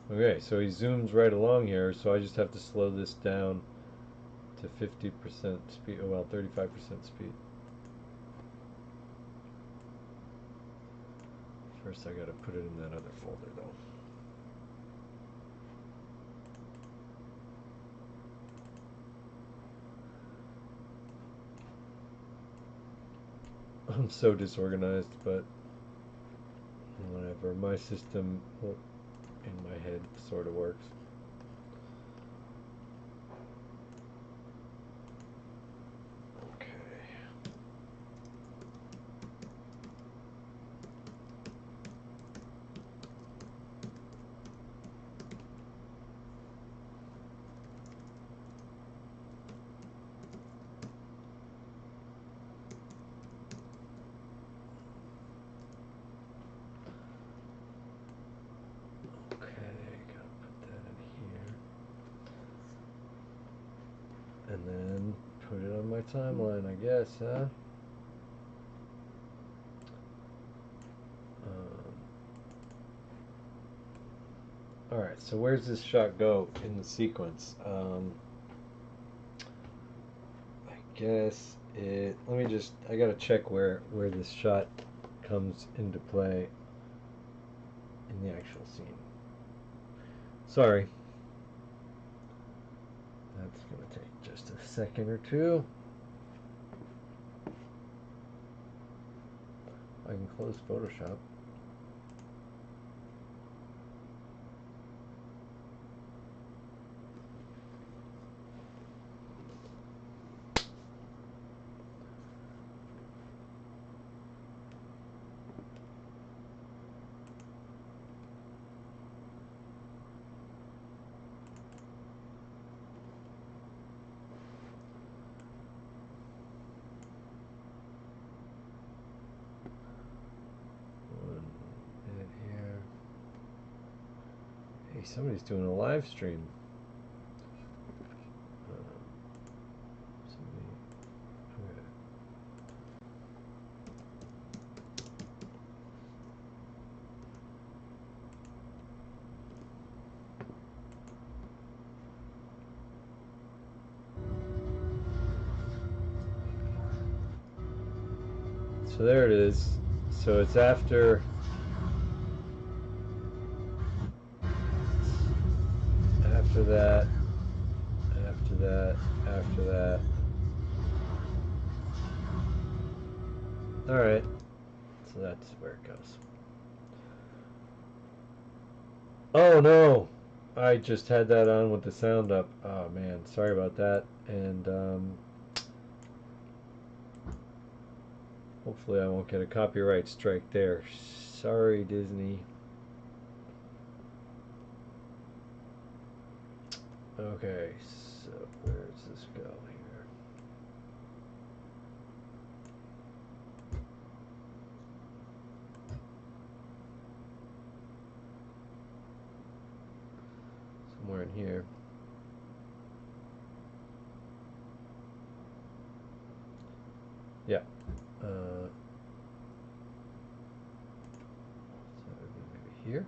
Okay, so he zooms right along here, so I just have to slow this down to 50% speed, oh well, 35% speed. First I gotta put it in that other folder though. I'm so disorganized, but whatever, my system in my head sort of works. Okay. And then put it on my timeline, I guess, huh? Alright, so where's this shot go in the sequence? I guess let me just, I gotta check where this shot comes into play in the actual scene. Sorry. That's gonna take just a second or two. I can close Photoshop. Hey, somebody's doing a live stream. So there it is. So it's after that, after that, after that. Alright, so that's where it goes. Oh no! I just had that on with the sound up. Oh man, sorry about that. And hopefully I won't get a copyright strike there. Sorry, Disney. Okay, so where does this go here? Somewhere in here. Yeah. So maybe here.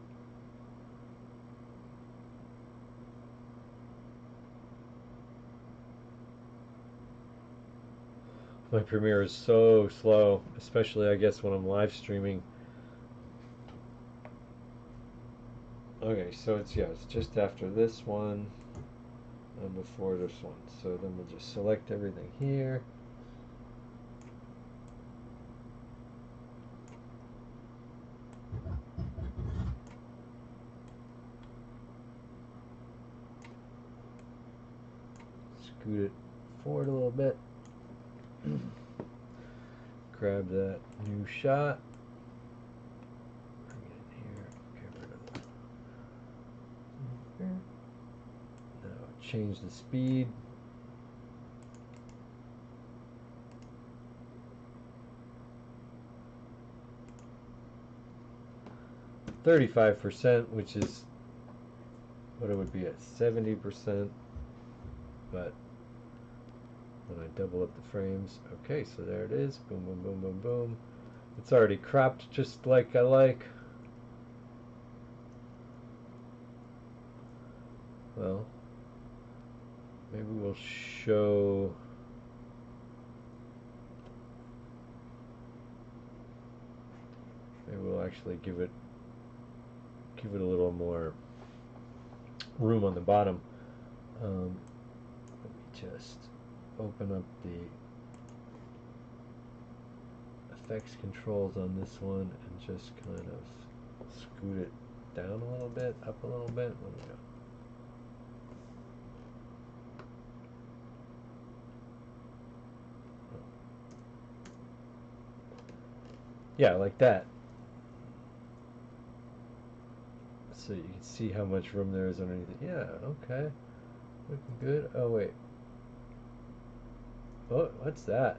My Premiere is so slow, especially I guess when I'm live streaming. Okay, so it's, yeah, it's just after this one, before this one. So then we'll just select everything here. Scoot it forward a little bit. Grab that new shot. Bring it in here. Get rid of the. Now change the speed. %, which is what it would be at 70%, but when I double up the frames, okay, so there it is. Boom, boom, boom, boom, boom. It's already cropped just like I like. Well, maybe we'll show. Maybe we'll actually give it a little more room on the bottom. Let me just open up the effects controls on this one and just kind of scoot it down a little bit, up a little bit. Let me go. Yeah, like that. So you can see how much room there is underneath it. Yeah, okay. Looking good. Oh, wait. Oh, what's that?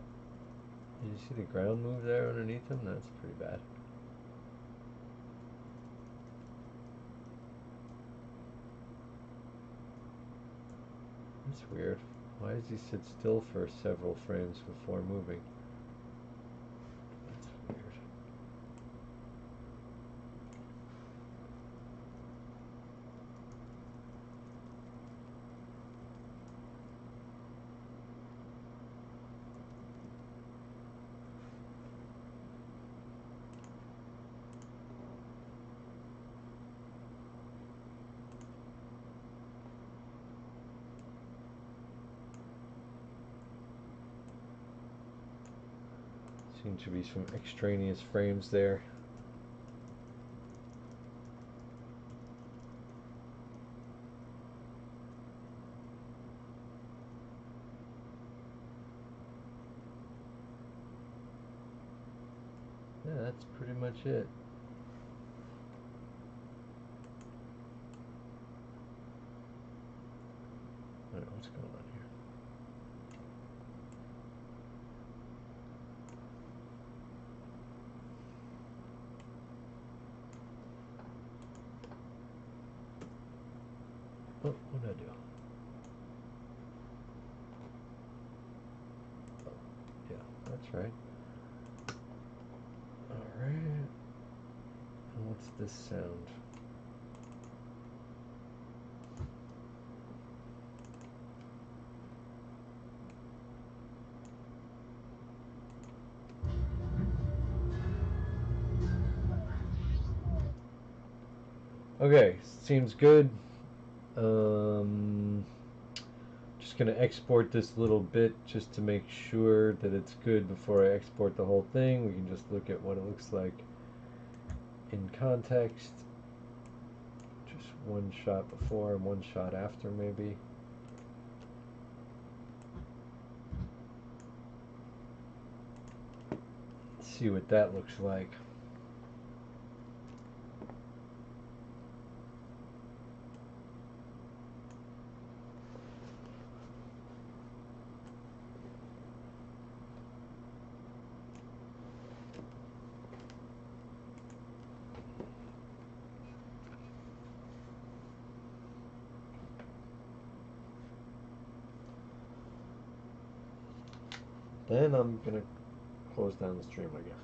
Did you see the ground move there underneath him? That's pretty bad. That's weird. Why does he sit still for several frames before moving? That's weird. Seem to be some extraneous frames there. Yeah, that's pretty much it. Alright, what's going on here? Oh, what did I do? Oh, yeah, that's right. Alright. And what's this sound? Okay, seems good. Just gonna export this little bit just to make sure that it's good before I export the whole thing. We can just look at what it looks like in context. Just one shot before and one shot after, maybe. Let's see what that looks like. Then I'm gonna close down the stream, I guess.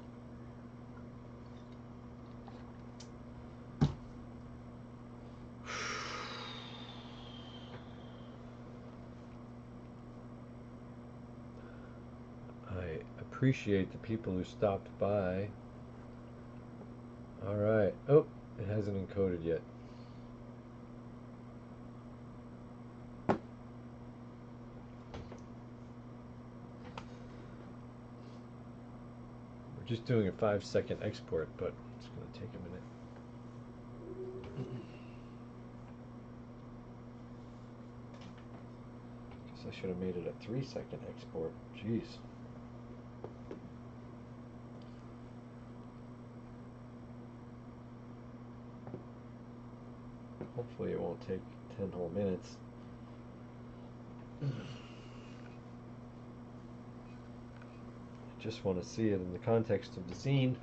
I appreciate the people who stopped by. Alright. Oh, it hasn't encoded yet. just doing a 5-second export, but it's going to take a minute. Guess I should have made it a 3-second export. Jeez. Hopefully it won't take 10 whole minutes. I just want to see it in the context of the scene.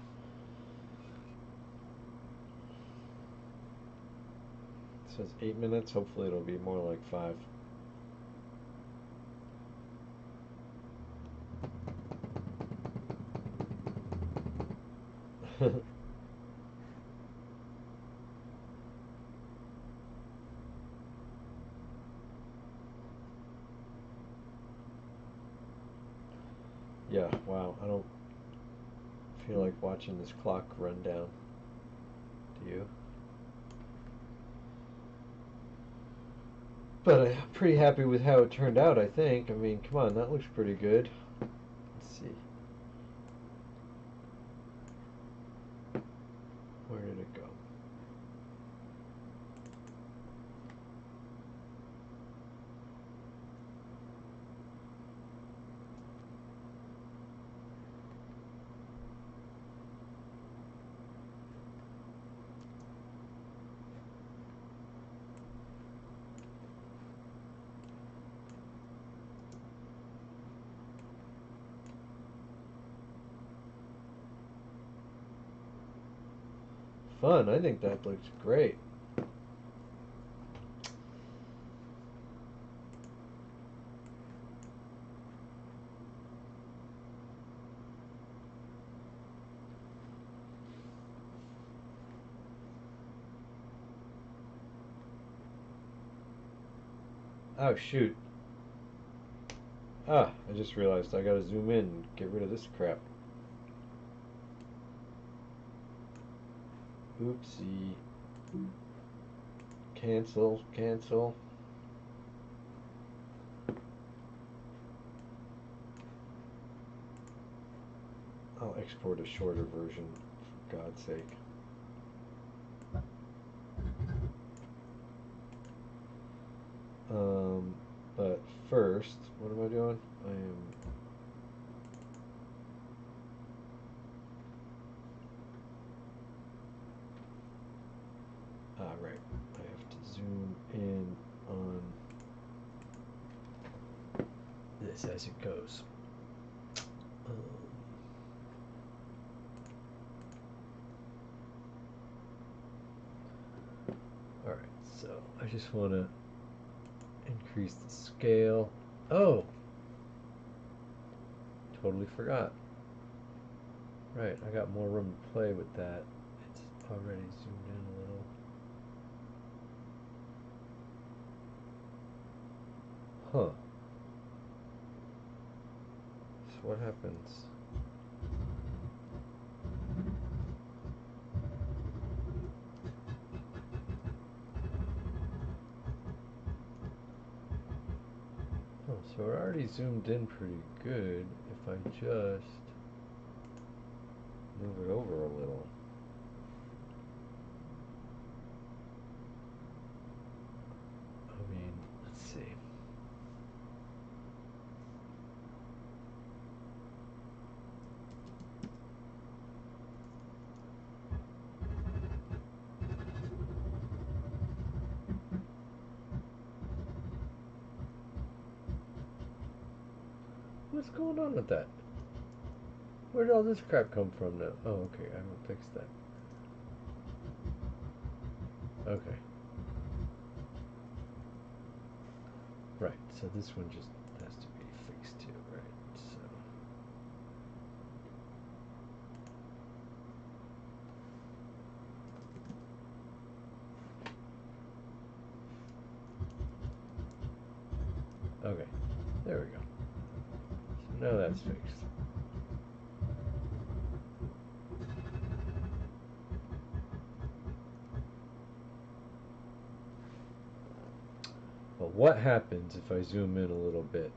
It says 8 minutes. Hopefully it'll be more like 5. Yeah, wow, I don't feel like watching this clock run down. Do you? But I'm pretty happy with how it turned out, I think. I mean, come on, that looks pretty good. Let's see. Where did it go? Fun, I think that looks great. Oh shoot. Ah, I just realized I gotta zoom in and get rid of this crap. Oopsie. Cancel, cancel. I'll export a shorter version, for God's sake. But first, what am I doing? I am... right. I have to zoom in on this as it goes. Alright, so I just want to increase the scale. Oh! Totally forgot. Right, I got more room to play with that. It's already zoomed in a little. Huh. So what happens? Oh, so it already zoomed in pretty good if I just move it over a little. I mean, let's see. What's going on with that? Where did all this crap come from now? Oh, okay, I haven't fixed that. Okay. Right, so this one just has to be fixed too, right? So. Okay, there we go. So now that's fixed. But what happens if I zoom in a little bit?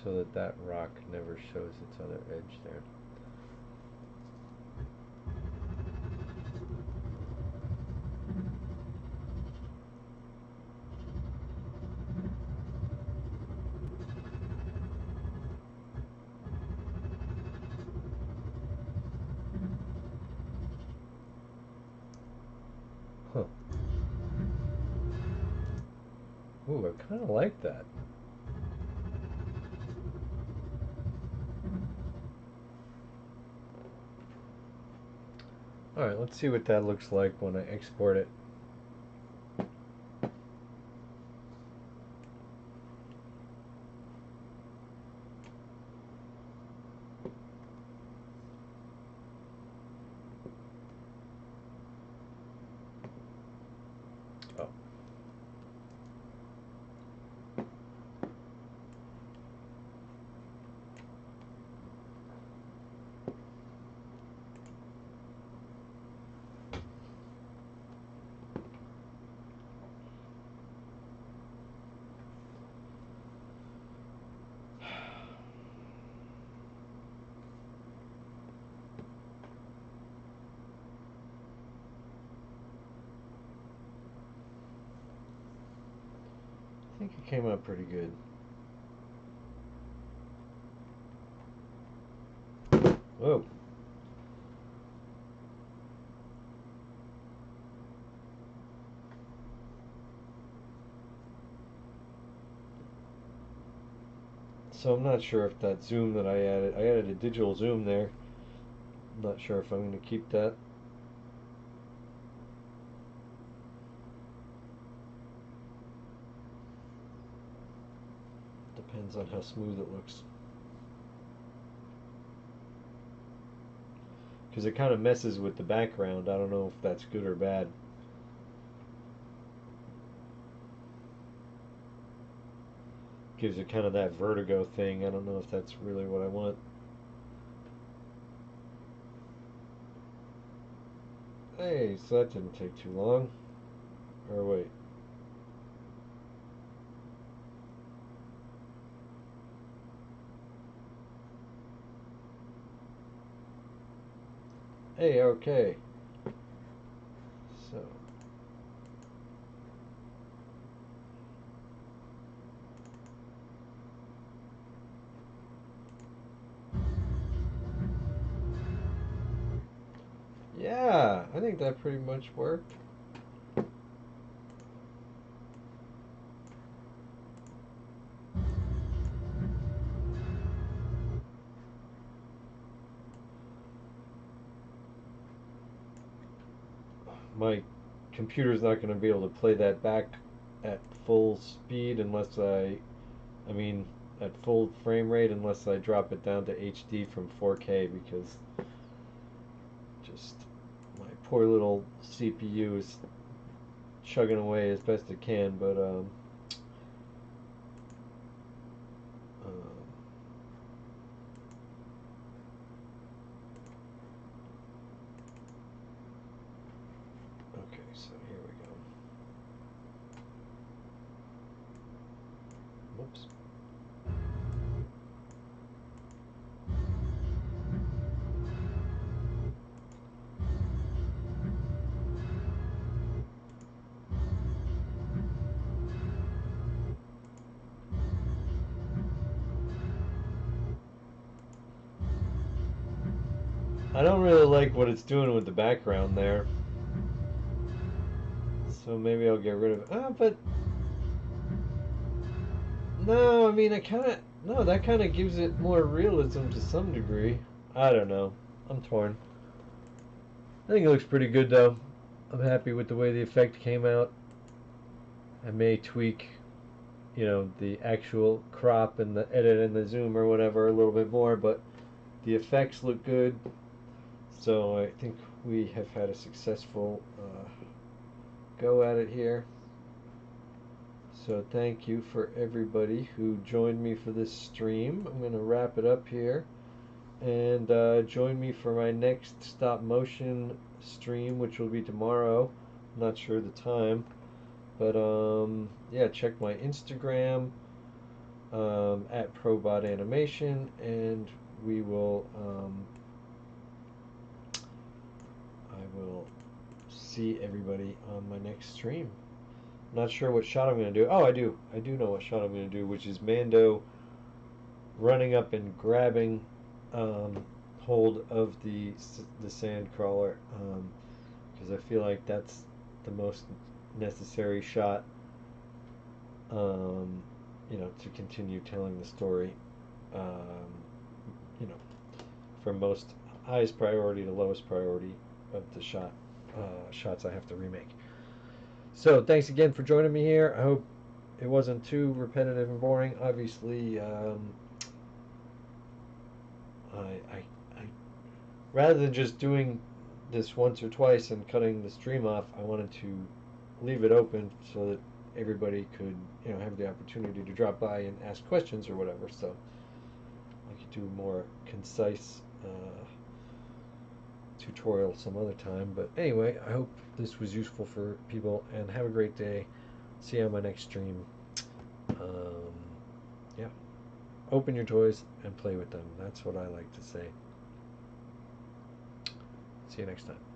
so that that rock never shows its other edge there. Huh. Ooh, I kind of like that. Alright, let's see what that looks like when I export it. Oh. I think it came out pretty good. Whoa. So I'm not sure if that zoom that I added a digital zoom there. I'm not sure if I'm going to keep that. Depends on how smooth it looks. Because it kind of messes with the background. I don't know if that's good or bad. Gives it kind of that vertigo thing. I don't know if that's really what I want. Hey, so that didn't take too long. Or wait. Hey, okay. So. Yeah, I think that pretty much worked. My computer's not going to be able to play that back at full speed unless I mean, at full frame rate unless I drop it down to HD from 4K because just my poor little CPU is chugging away as best it can, but okay, so here we go. Whoops. I don't really like what it's doing with the background there. So maybe I'll get rid of it. But no, I mean, no, that kind of gives it more realism to some degree. I don't know. I'm torn. I think it looks pretty good though. I'm happy with the way the effect came out. I may tweak, the actual crop and the edit and the zoom or whatever a little bit more, but the effects look good. So I think we have had a successful go at it here. So thank you for everybody who joined me for this stream. I'm going to wrap it up here. And join me for my next stop motion stream, which will be tomorrow. I'm not sure the time. But yeah, check my Instagram. at Probot-Animation, and we will I will see everybody on my next stream. Not sure what shot I'm going to do. Oh, I do know what shot I'm going to do, which is Mando running up and grabbing hold of the SandCrawler, because I feel like that's the most necessary shot, you know, to continue telling the story, you know, from most highest priority to lowest priority of the shots I have to remake. So thanks again for joining me here. I hope it wasn't too repetitive and boring. Obviously, I rather than just doing this once or twice and cutting the stream off, I wanted to leave it open so that everybody could, you know, have the opportunity to drop by and ask questions or whatever. So I could do a more concise tutorial some other time. But anyway, I hope this was useful for people, and have a great day. See you on my next stream. Yeah, open your toys and play with them. That's what I like to say. See you next time.